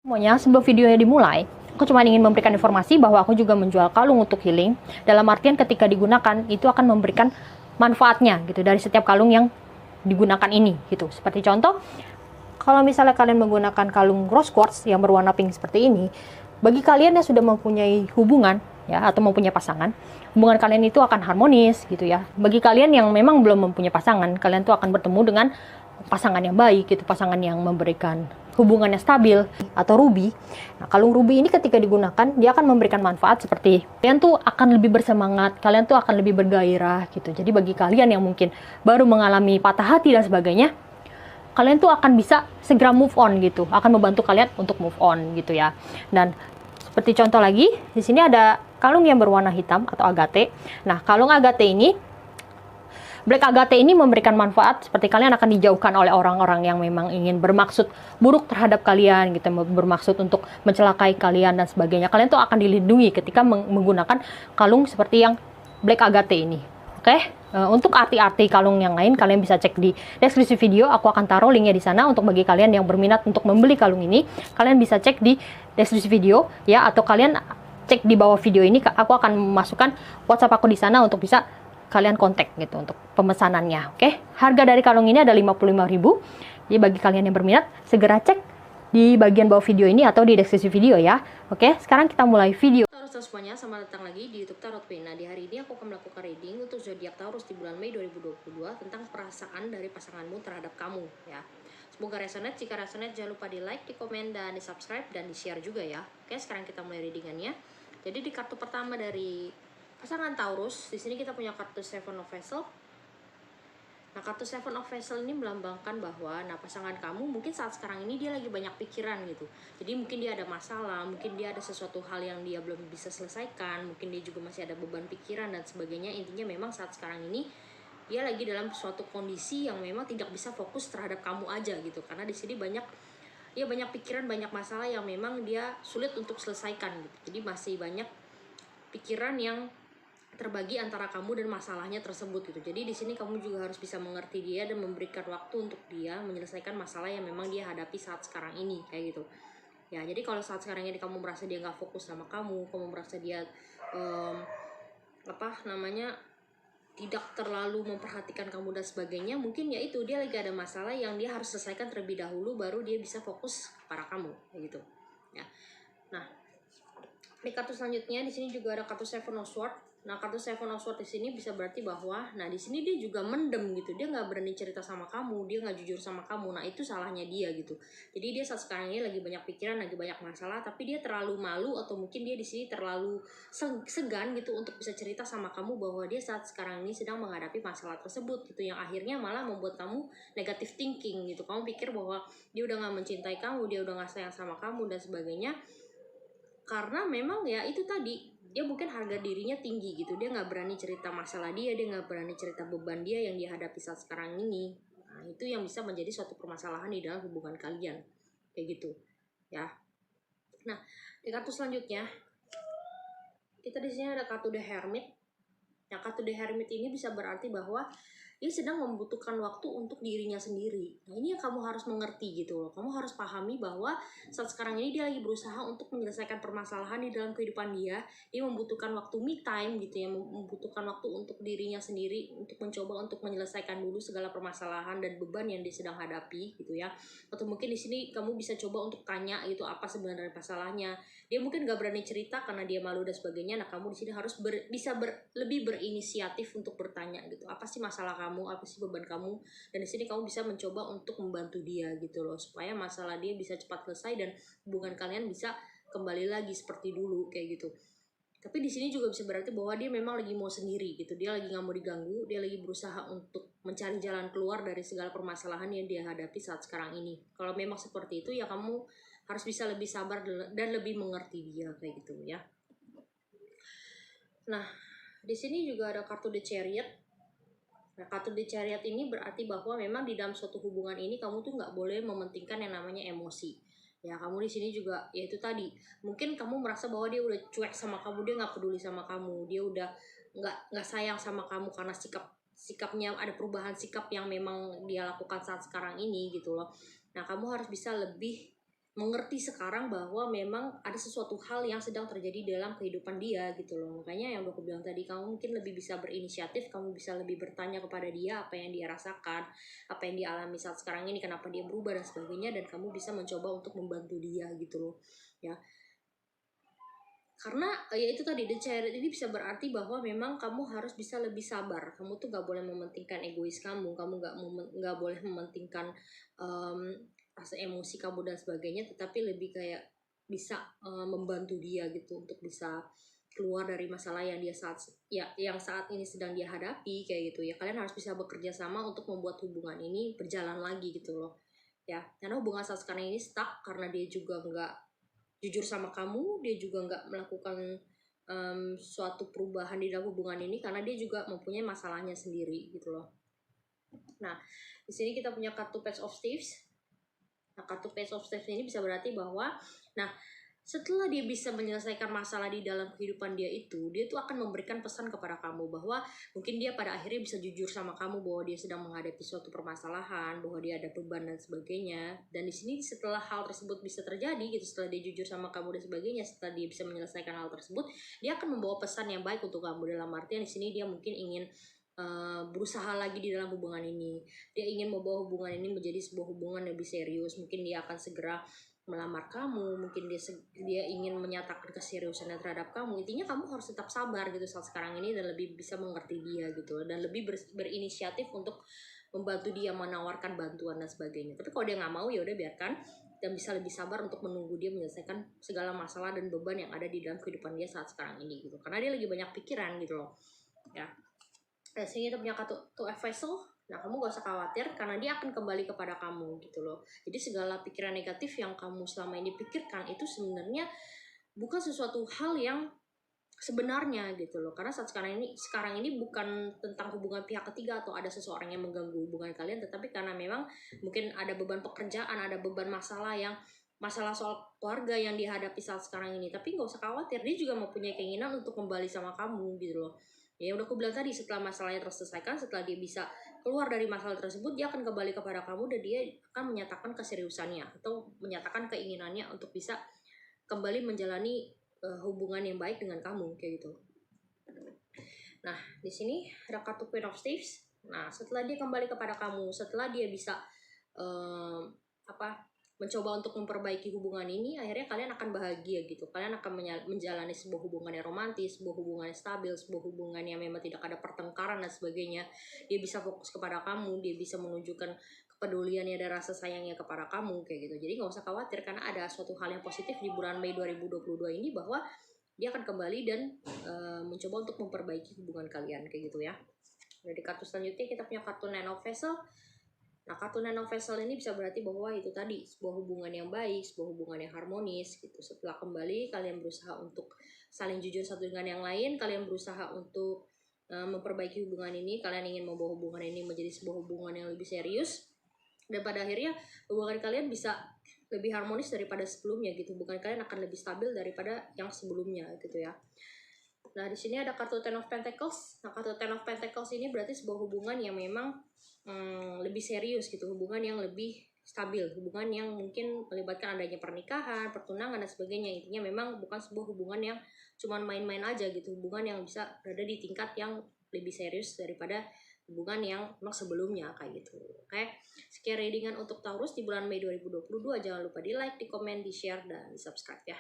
Semuanya, sebelum videonya dimulai, aku cuma ingin memberikan informasi bahwa aku juga menjual kalung untuk healing. Dalam artian ketika digunakan, itu akan memberikan manfaatnya gitu dari setiap kalung yang digunakan ini gitu. Seperti contoh, kalau misalnya kalian menggunakan kalung rose quartz yang berwarna pink seperti ini, bagi kalian yang sudah mempunyai hubungan ya atau mempunyai pasangan, hubungan kalian itu akan harmonis gitu ya. Bagi kalian yang memang belum mempunyai pasangan, kalian tuh akan bertemu dengan pasangan yang baik gitu, pasangan yang memberikan hubungannya stabil. Atau ruby. Nah, kalung ruby ini ketika digunakan, dia akan memberikan manfaat seperti kalian tuh akan lebih bersemangat, kalian tuh akan lebih bergairah gitu. Jadi bagi kalian yang mungkin baru mengalami patah hati dan sebagainya, kalian tuh akan bisa segera move on gitu, akan membantu kalian untuk move on gitu ya. Dan seperti contoh lagi, di sini ada kalung yang berwarna hitam atau agate. Nah, kalung agate ini, Black agate ini memberikan manfaat seperti kalian akan dijauhkan oleh orang-orang yang memang ingin bermaksud buruk terhadap kalian gitu, bermaksud untuk mencelakai kalian dan sebagainya. Kalian tuh akan dilindungi ketika menggunakan kalung seperti yang Black agate ini. Oke? Untuk arti-arti kalung yang lain kalian bisa cek di deskripsi video, aku akan taruh linknya di sana. Untuk bagi kalian yang berminat untuk membeli kalung ini, kalian bisa cek di deskripsi video ya, atau kalian cek di bawah video ini, aku akan memasukkan WhatsApp aku di sana untuk bisa kalian kontak gitu untuk pemesanannya. Oke, harga dari kalung ini ada 55.000. Jadi bagi kalian yang berminat, segera cek di bagian bawah video ini atau di deskripsi video ya. Oke, sekarang kita mulai video. Taurus semuanya, selamat datang lagi di YouTube Tarot Queen. Nah, di hari ini aku akan melakukan reading untuk zodiak Taurus di bulan Mei 2022 tentang perasaan dari pasanganmu terhadap kamu ya. Semoga resonate. Jika resonate, jangan lupa di like, di komen, dan di subscribe, dan di share juga ya. Oke, sekarang kita mulai readingannya. Jadi di kartu pertama dari pasangan Taurus, di sini kita punya kartu Seven of Vessels. Nah, kartu Seven of Vessels ini melambangkan bahwa pasangan kamu mungkin saat sekarang ini dia lagi banyak pikiran gitu. Jadi mungkin dia ada masalah, mungkin dia ada sesuatu hal yang dia belum bisa selesaikan, mungkin dia juga masih ada beban pikiran dan sebagainya. Intinya memang saat sekarang ini dia lagi dalam suatu kondisi yang memang tidak bisa fokus terhadap kamu aja gitu. Karena di sini banyak pikiran, banyak masalah yang memang dia sulit untuk selesaikan gitu. Jadi masih banyak pikiran yang terbagi antara kamu dan masalahnya tersebut gitu. Jadi di sini kamu juga harus bisa mengerti dia dan memberikan waktu untuk dia menyelesaikan masalah yang memang dia hadapi saat sekarang ini kayak gitu. Ya, jadi kalau saat sekarang ini kamu merasa dia nggak fokus sama kamu merasa dia tidak terlalu memperhatikan kamu dan sebagainya, mungkin ya itu dia lagi ada masalah yang dia harus selesaikan terlebih dahulu baru dia bisa fokus kepada kamu kayak gitu. Ya. Nah, di kartu selanjutnya di sini juga ada kartu Seven of Swords. Nah, kartu Seven of Swords di sini bisa berarti bahwa, nah di sini dia juga mendem gitu, dia nggak berani cerita sama kamu, dia nggak jujur sama kamu. Nah, itu salahnya dia gitu. Jadi dia saat sekarang ini lagi banyak pikiran, lagi banyak masalah, tapi dia terlalu malu atau mungkin dia di sini terlalu segan gitu untuk bisa cerita sama kamu bahwa dia saat sekarang ini sedang menghadapi masalah tersebut gitu, yang akhirnya malah membuat kamu negative thinking gitu. Kamu pikir bahwa dia udah nggak mencintai kamu, dia udah nggak sayang sama kamu dan sebagainya. Karena memang ya itu tadi, dia mungkin harga dirinya tinggi gitu, dia nggak berani cerita masalah dia nggak berani cerita beban dia yang dihadapi saat sekarang ini. Nah, itu yang bisa menjadi suatu permasalahan di dalam hubungan kalian kayak gitu ya. Nah, di kartu selanjutnya kita di sini ada kartu The Hermit. Nah, kartu The Hermit ini bisa berarti bahwa dia sedang membutuhkan waktu untuk dirinya sendiri. Nah, ini yang kamu harus mengerti gitu loh. Kamu harus pahami bahwa saat sekarang ini dia lagi berusaha untuk menyelesaikan permasalahan di dalam kehidupan dia. Dia membutuhkan waktu me time gitu ya, membutuhkan waktu untuk dirinya sendiri, untuk mencoba untuk menyelesaikan dulu segala permasalahan dan beban yang dia sedang hadapi gitu ya. Atau mungkin di sini kamu bisa coba untuk tanya gitu apa sebenarnya masalahnya. Dia mungkin gak berani cerita karena dia malu dan sebagainya. Nah, kamu di sini harus lebih berinisiatif untuk bertanya gitu. Apa sih masalah kamu? Apa sih beban kamu? Dan di sini kamu bisa mencoba untuk membantu dia gitu loh, supaya masalah dia bisa cepat selesai dan hubungan kalian bisa kembali lagi seperti dulu kayak gitu. Tapi di sini juga bisa berarti bahwa dia memang lagi mau sendiri gitu. Dia lagi nggak mau diganggu. Dia lagi berusaha untuk mencari jalan keluar dari segala permasalahan yang dia hadapi saat sekarang ini. Kalau memang seperti itu ya kamu harus bisa lebih sabar dan lebih mengerti dia kayak gitu ya. Nah, di sini juga ada kartu The Chariot. Nah, kartu The Chariot ini berarti bahwa memang di dalam suatu hubungan ini kamu tuh nggak boleh mementingkan yang namanya emosi. Ya, kamu di sini juga ya itu tadi. Mungkin kamu merasa bahwa dia udah cuek sama kamu, dia nggak peduli sama kamu, dia udah nggak sayang sama kamu karena sikapnya ada perubahan sikap yang memang dia lakukan saat sekarang ini gitu loh. Nah, kamu harus bisa lebih mengerti sekarang bahwa memang ada sesuatu hal yang sedang terjadi dalam kehidupan dia gitu loh. Makanya yang aku bilang tadi, kamu mungkin lebih bisa berinisiatif, kamu bisa lebih bertanya kepada dia apa yang dia rasakan, apa yang dia alami saat sekarang ini, kenapa dia berubah dan sebagainya, dan kamu bisa mencoba untuk membantu dia gitu loh ya. Karena ya itu tadi, the chariot ini bisa berarti bahwa memang kamu harus bisa lebih sabar. Kamu tuh gak boleh mementingkan egois kamu nggak boleh mementingkan rasa emosi kamu dan sebagainya, tetapi lebih kayak bisa membantu dia gitu untuk bisa keluar dari masalah yang yang saat ini sedang dia hadapi kayak gitu ya. Kalian harus bisa bekerja sama untuk membuat hubungan ini berjalan lagi gitu loh ya. Karena hubungan saat sekarang ini stuck karena dia juga nggak jujur sama kamu, dia juga nggak melakukan suatu perubahan di dalam hubungan ini karena dia juga mempunyai masalahnya sendiri gitu loh. Nah, di sini kita punya kartu Page of Thieves. Nah, kartu Page of Thieves ini bisa berarti bahwa, nah, setelah dia bisa menyelesaikan masalah di dalam kehidupan dia tuh akan memberikan pesan kepada kamu bahwa mungkin dia pada akhirnya bisa jujur sama kamu bahwa dia sedang menghadapi suatu permasalahan, bahwa dia ada beban dan sebagainya. Dan di sini setelah hal tersebut bisa terjadi gitu, setelah dia jujur sama kamu dan sebagainya, setelah dia bisa menyelesaikan hal tersebut, dia akan membawa pesan yang baik untuk kamu. Dalam artian di sini dia mungkin ingin berusaha lagi di dalam hubungan ini. Dia ingin membawa hubungan ini menjadi sebuah hubungan lebih serius. Mungkin dia akan segera melamar kamu, mungkin dia ingin menyatakan keseriusannya terhadap kamu. Intinya kamu harus tetap sabar gitu saat sekarang ini dan lebih bisa mengerti dia gitu, dan lebih berinisiatif untuk membantu dia, menawarkan bantuan dan sebagainya. Tapi kalau dia nggak mau ya udah biarkan, dan bisa lebih sabar untuk menunggu dia menyelesaikan segala masalah dan beban yang ada di dalam kehidupan dia saat sekarang ini gitu, karena dia lagi banyak pikiran gitu loh ya. Sini kita punya kartu Two of Vessels. Nah, kamu gak usah khawatir karena dia akan kembali kepada kamu gitu loh. Jadi segala pikiran negatif yang kamu selama ini pikirkan itu sebenarnya bukan sesuatu hal yang sebenarnya gitu loh. Karena saat sekarang ini bukan tentang hubungan pihak ketiga atau ada seseorang yang mengganggu hubungan kalian, tetapi karena memang mungkin ada beban pekerjaan, ada beban masalah soal keluarga yang dihadapi saat sekarang ini. Tapi gak usah khawatir, dia juga mempunyai keinginan untuk kembali sama kamu gitu loh. Ya udah aku bilang tadi, setelah masalahnya terselesaikan, setelah dia bisa keluar dari masalah tersebut, dia akan kembali kepada kamu dan dia akan menyatakan keseriusannya atau menyatakan keinginannya untuk bisa kembali menjalani hubungan yang baik dengan kamu kayak gitu. Nah, di sini ada kartu Queen of Thieves. Nah, setelah dia kembali kepada kamu, setelah dia bisa mencoba untuk memperbaiki hubungan ini, akhirnya kalian akan bahagia gitu. Kalian akan menjalani sebuah hubungan yang romantis, sebuah hubungan yang stabil, sebuah hubungan yang memang tidak ada pertengkaran dan sebagainya. Dia bisa fokus kepada kamu, dia bisa menunjukkan kepeduliannya dan rasa sayangnya kepada kamu kayak gitu. Jadi nggak usah khawatir karena ada suatu hal yang positif di bulan Mei 2022 ini, bahwa dia akan kembali dan mencoba untuk memperbaiki hubungan kalian kayak gitu ya. Dari kartu selanjutnya kita punya kartu Nine of Vessels. Nah, kartu Nine of Vessels ini bisa berarti bahwa itu tadi, sebuah hubungan yang baik, sebuah hubungan yang harmonis gitu. Setelah kembali, kalian berusaha untuk saling jujur satu dengan yang lain, kalian berusaha untuk memperbaiki hubungan ini, kalian ingin membawa hubungan ini menjadi sebuah hubungan yang lebih serius, dan pada akhirnya hubungan kalian bisa lebih harmonis daripada sebelumnya gitu. Hubungan kalian akan lebih stabil daripada yang sebelumnya gitu ya. Nah, di sini ada kartu Ten of Pentacles. Nah, kartu Ten of Pentacles ini berarti sebuah hubungan yang memang lebih serius gitu, hubungan yang lebih stabil, hubungan yang mungkin melibatkan adanya pernikahan, pertunangan dan sebagainya. Intinya memang bukan sebuah hubungan yang cuman main-main aja gitu, hubungan yang bisa berada di tingkat yang lebih serius daripada hubungan yang memang sebelumnya kayak gitu. Oke. Sekian readingan untuk Taurus di bulan Mei 2022. Jangan lupa di like, di komen, di share, dan di subscribe ya.